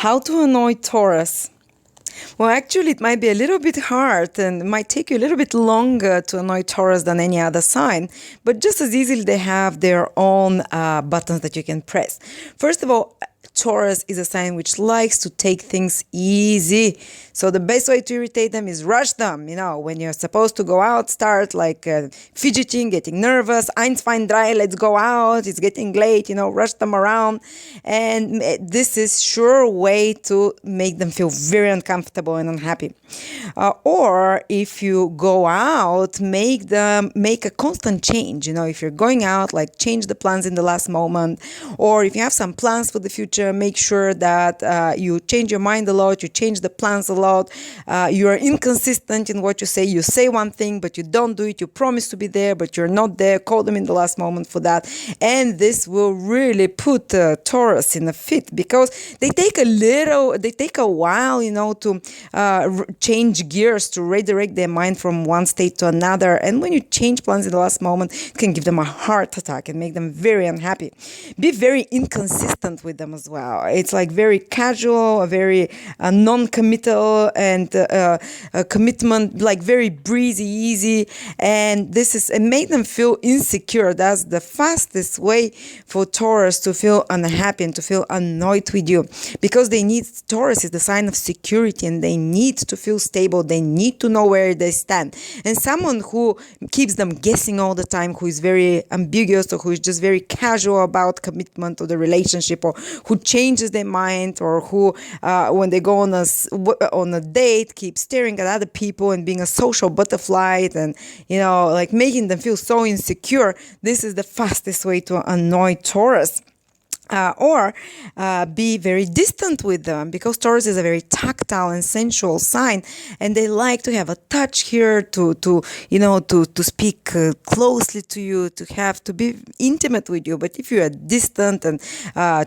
How to annoy Taurus? Well, actually, it might be a little bit hard and it might take you a little bit longer to annoy Taurus than any other sign, but just as easily they have their own buttons that you can press. First of all, Taurus is a sign which likes to take things easy. So the best way to irritate them is rush them. You know, when you're supposed to go out, start like fidgeting, getting nervous. Eins, zwei, drei, let's go out. It's getting late, rush them around. And this is sure way to make them feel very uncomfortable and unhappy. Or if you go out, make a constant change. If you're going out, like change the plans in the last moment. Or if you have some plans for the future, make sure that you change your mind a lot, you change the plans a lot, you are inconsistent in what you say. You say one thing, but you don't do it. You promise to be there, but you're not there. Call them in the last moment for that. And this will really put Taurus in a fit because they take a while, to change gears, to redirect their mind from one state to another. And when you change plans in the last moment, it can give them a heart attack and make them very unhappy. Be very inconsistent with them as well. It's like very casual, very non-committal, and a commitment like very breezy, easy. And make them feel insecure. That's the fastest way for Taurus to feel unhappy and to feel annoyed with you, because Taurus is the sign of security, and they need to feel stable. They need to know where they stand. And someone who keeps them guessing all the time, who is very ambiguous, or who is just very casual about commitment or the relationship, or who changes their mind, or who when they go on a date keeps staring at other people and being a social butterfly, and like making them feel so insecure, this is the fastest way to annoy Taurus. Or be very distant with them, because Taurus is a very tactile and sensual sign, and they like to have a touch here, to speak closely to you, to be intimate with you. But if you are distant and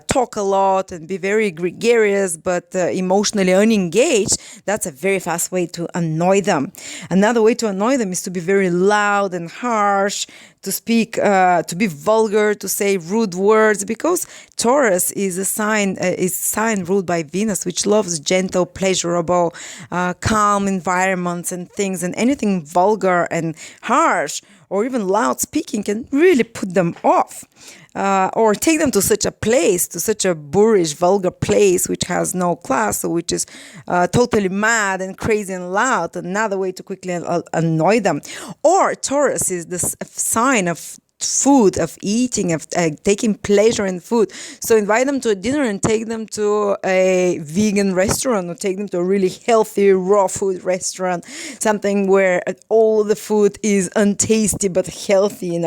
talk a lot and be very gregarious but emotionally unengaged, that's a very fast way to annoy them. Another way to annoy them is to be very loud and harsh, to speak, to be vulgar, to say rude words, because Taurus is a sign ruled by Venus, which loves gentle, pleasurable, calm environments and things, and anything vulgar and harsh or even loud speaking can really put them off. Or take them to such a boorish, vulgar place, which has no class, or which is totally mad and crazy and loud. Another way to quickly annoy them. Or Taurus is the sign of food, of eating, of taking pleasure in food. So invite them to a dinner and take them to a vegan restaurant, or take them to a really healthy raw food restaurant, something where all the food is untasty but healthy,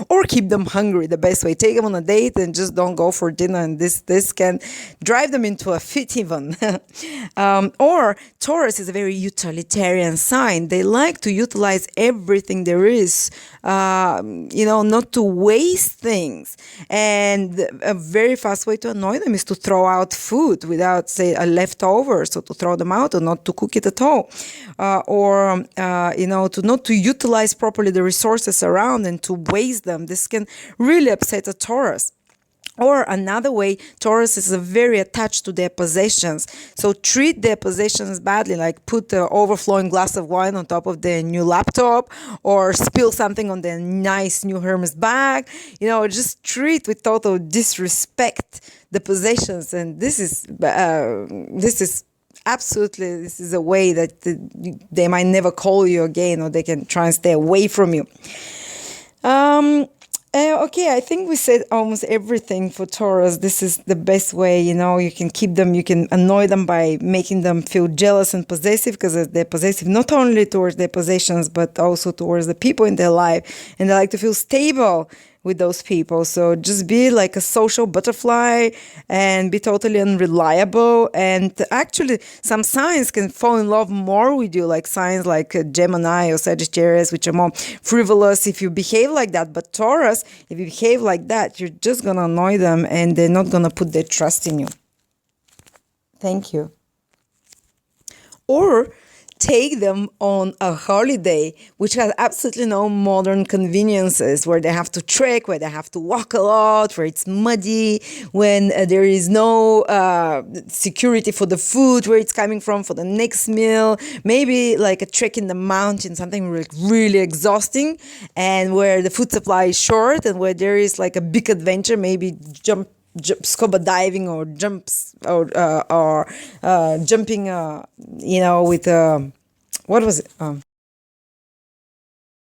or keep them hungry. The best way, take them on a date and just don't go for dinner, and this can drive them into a fit even. Or Taurus is a very utilitarian sign. They like to utilize everything there is, not to waste things. And a very fast way to annoy them is to throw out food without, say, a leftover, so to throw them out or not to cook it at all. Not to utilize properly the resources around and to waste them. This can really upset a Taurus. Or another way, Taurus is very attached to their possessions. So treat their possessions badly, like put an overflowing glass of wine on top of their new laptop, or spill something on their nice new Hermes bag. Just treat with total disrespect the possessions. And this is a way that they might never call you again, or they can try and stay away from you. Okay, I think we said almost everything for Taurus. This is the best way, you can keep them, you can annoy them by making them feel jealous and possessive, because they're possessive not only towards their possessions, but also towards the people in their life. And they like to feel stable with those people. So just be like a social butterfly and be totally unreliable. And actually, some signs can fall in love more with you, like signs like Gemini or Sagittarius, which are more frivolous if you behave like that. But Taurus, if you behave like that, you're just going to annoy them, and they're not going to put their trust in you. Thank you. Or take them on a holiday, which has absolutely no modern conveniences, where they have to trek, where they have to walk a lot, where it's muddy, when there is no security for the food, where it's coming from for the next meal, maybe like a trek in the mountain, something really exhausting, and where the food supply is short, and where there is like a big adventure, maybe scuba diving or jumping, with what was it?